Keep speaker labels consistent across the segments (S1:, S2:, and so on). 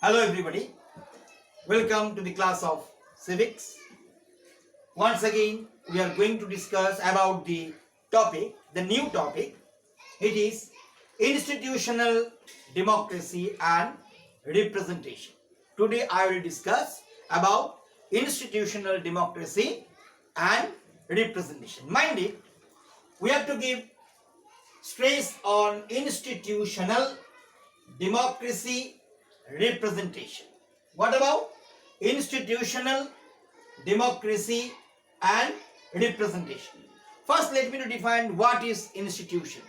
S1: Hello everybody, welcome to the class of Civics. Once again, we are going to discuss about the new topic. It is institutional democracy and representation. Today I will discuss about institutional democracy and representation. Mind it, we have to give stress on institutional democracy representation. What about institutional democracy and representation? First, let me define what is institution.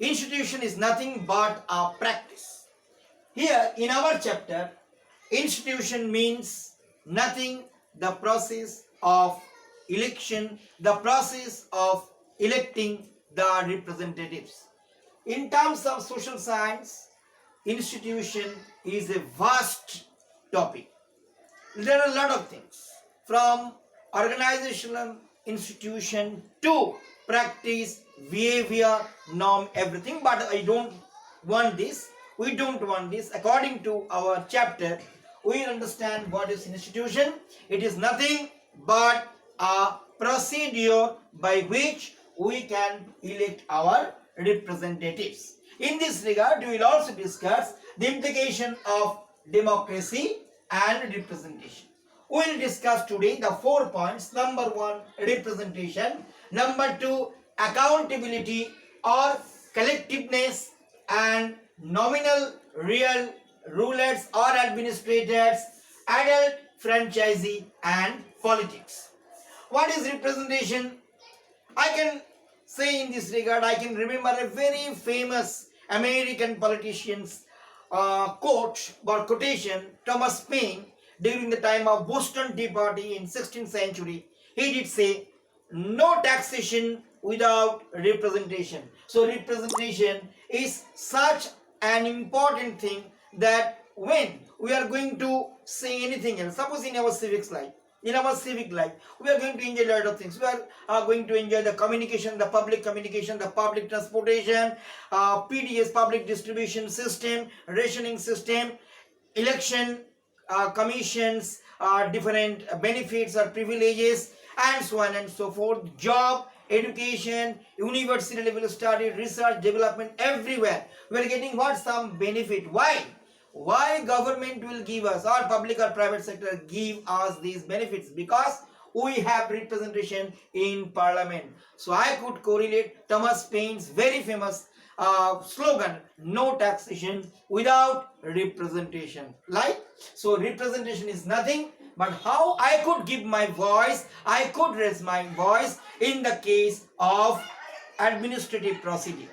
S1: Institution is nothing but a practice. Here in our chapter, institution means nothing, the process of election, the process of electing the representatives. In terms of social science, institution is a vast topic. There are a lot of things, from organizational institution to practice, behavior, norm, everything. But I don't want this. We don't want this. According to our chapter, we understand what is institution. It is nothing but a procedure by which we can elect our representatives. In this regard, we will also discuss the implication of democracy and representation. We will discuss today the 4 points. Number 1, representation. Number 2, accountability or collectiveness and nominal real rulers or administrators, adult franchisee and politics. What is representation? I can say in this regard, I can remember a very famous American politician's quote or quotation, Thomas Paine, during the time of Boston Tea Party in 16th century. He did say, no taxation without representation. So representation is such an important thing that when we are going to say anything else, suppose in our civics life, in our civic life, we are going to enjoy a lot of things. We are going to enjoy the communication, the public transportation, PDS, public distribution system, rationing system, election commissions, different benefits or privileges, and so on and so forth. Job, education, university level study, research, development, everywhere. We are getting what? Some benefit. Why? Why government will give us, or public or private sector give us these benefits? Because we have representation in parliament. So I could correlate Thomas Paine's very famous slogan, no taxation without representation. Like, so representation is nothing but how I could give my voice, I could raise my voice in the case of administrative procedure.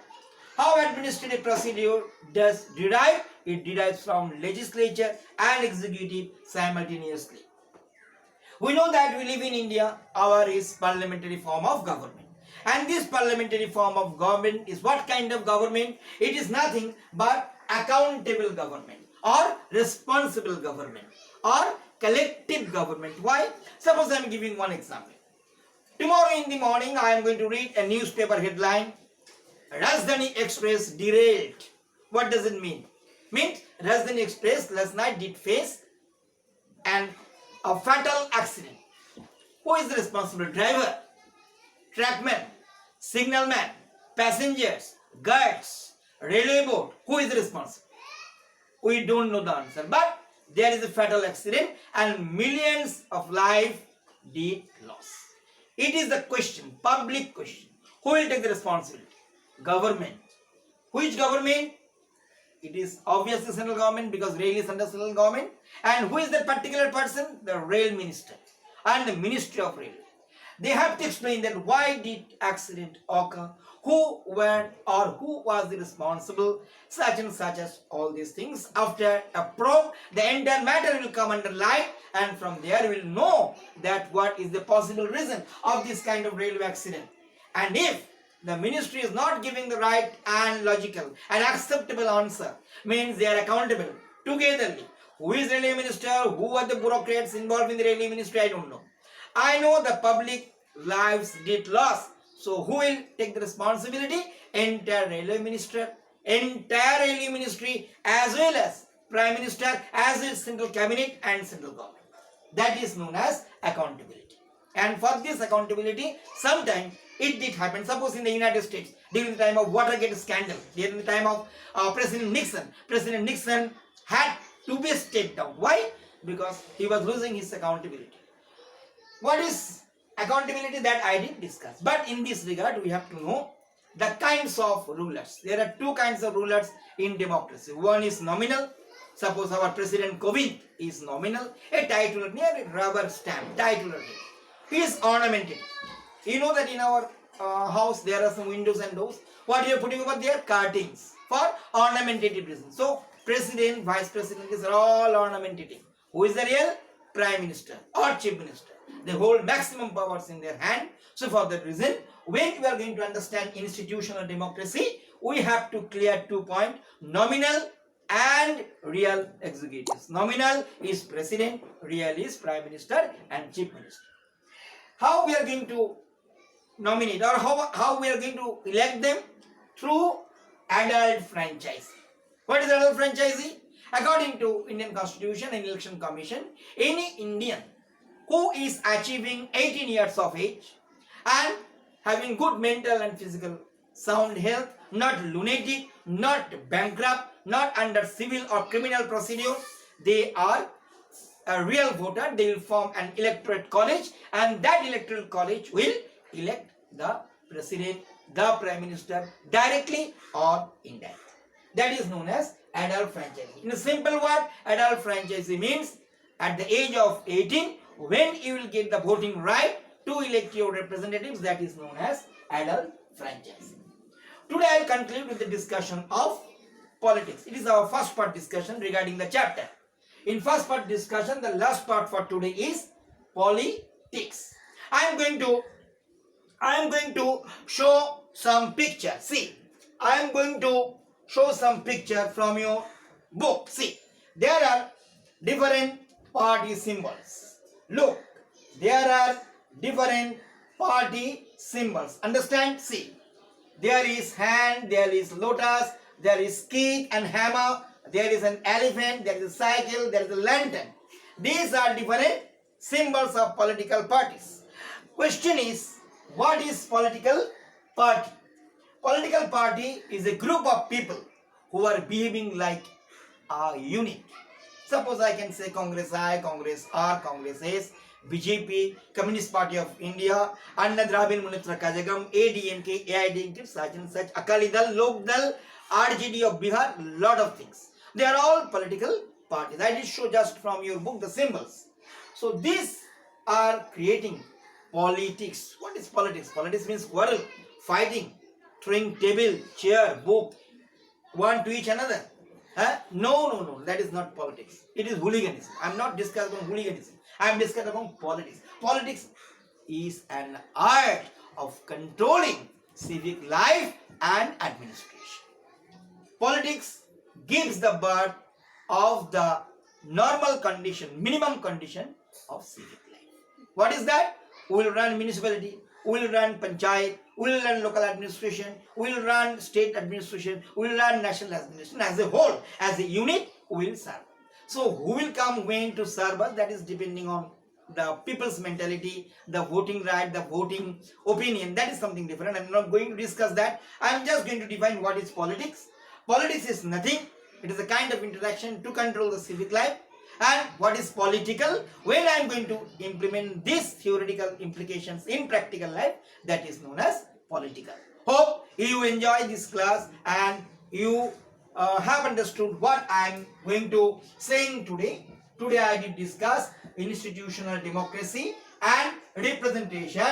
S1: How administrative procedure does derive? It derives from legislature and executive simultaneously. We know that we live in India, our is parliamentary form of government. And this parliamentary form of government is what kind of government? It is nothing but accountable government or responsible government or collective government. Why? Suppose I am giving one example. Tomorrow in the morning I am going to read a newspaper headline, Rajdhani Express derailed. What does it mean? Means Rajdhani Express last night did face a fatal accident. Who is the responsible? Driver, trackman, signalman, passengers, guards, railway board. Who is responsible? We don't know the answer. But there is a fatal accident and millions of lives did loss. It is the question, public question. Who will take the responsibility? Government. Which government? It is obviously central government, because rail is under central government. And who is that particular person? The rail minister and the Ministry of Railway. They have to explain that why did accident occur, who were or who was the responsible, such and such as all these things. After a probe, the entire matter will come under light, and from there we will know that what is the possible reason of this kind of railway accident. And if the ministry is not giving the right and logical and acceptable answer, means they are accountable togetherly. Who is railway minister? Who are the bureaucrats involved in the railway ministry? I don't know. I know the public lives did loss. So who will take the responsibility? Entire railway ministry as well as Prime Minister as well as central cabinet and central government. That is known as accountability. And for this accountability, sometimes it did happen. Suppose in the United States, during the time of Watergate scandal, during the time of President Nixon had to be stepped down. Why? Because he was losing his accountability. What is accountability? That I did discuss. But in this regard, we have to know the kinds of rulers. There are two kinds of rulers in democracy. One is nominal. Suppose our President Kovind is nominal, a titular, near a rubber stamp, titular. He is ornamented. You know that in our house there are some windows and doors. What you are putting over there? Curtains for ornamentative reasons. So President, Vice President is all ornamentative. Who is the real? Prime Minister or Chief Minister. They hold maximum powers in their hand. So for that reason, when we are going to understand institutional democracy, we have to clear 2 points: nominal and real executives. Nominal is President, real is Prime Minister and Chief Minister. How we are going to nominate or how we are going to elect them? Through adult franchise. What is adult franchise? According to Indian Constitution and Election Commission, any Indian who is achieving 18 years of age and having good mental and physical sound health, not lunatic, not bankrupt, not under civil or criminal procedure, they are a real voter. They will form an electorate college, and that electoral college will elect the president, the prime minister, directly or indirectly. That is known as adult franchise. In a simple word, adult franchise means at the age of 18, when you will get the voting right to elect your representatives, that is known as adult franchise. Today I will conclude with the discussion of politics. It is our first part discussion regarding the chapter. In first part discussion, the last part for today is politics. I am going to show some picture. See, I am going to show some picture from your book. See, there are different party symbols. Look, there are different party symbols. Understand? See, there is hand, there is lotus, there is key and hammer, there is an elephant, there is a cycle, there is a lantern. These are different symbols of political parties. Question is, what is political party? Political party is a group of people who are behaving like a unit. Suppose I can say Congress I, Congress R, Congress S, BJP, Communist Party of India, Anna Dravid Munnetra Kazhagam, ADMK, AIDMK, such and such, Akali Dal, Lok Dal, RJD of Bihar, lot of things. They are all political parties. I did show just from your book the symbols. So these are creating politics. What is politics? Politics means quarrel, fighting, throwing table, chair, book, one to each another. No, that is not politics. It is hooliganism. I am not discussing about hooliganism. I am discussing about politics. Politics is an art of controlling civic life and administration. Politics gives the birth of the normal condition, minimum condition of civic life. What is that? We will run municipality, we will run panchayat, we will run local administration, we will run state administration, we will run national administration. As a whole, as a unit, we will serve. So who will come when to serve us? That is depending on the people's mentality, the voting right, the voting opinion. That is something different. I am not going to discuss that. I am just going to define what is politics. Politics is nothing. It is a kind of interaction to control the civic life. And what is political? When I am going to implement these theoretical implications in practical life, that is known as political. Hope you enjoy this class and you have understood what I am going to saying today. Today I did discuss institutional democracy and representation,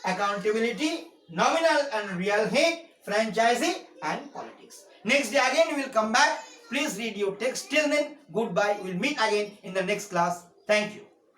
S1: accountability, nominal and real head, franchising and politics. Next day again we will come back. Please read your text. Till then, goodbye. We will meet again in the next class. Thank you.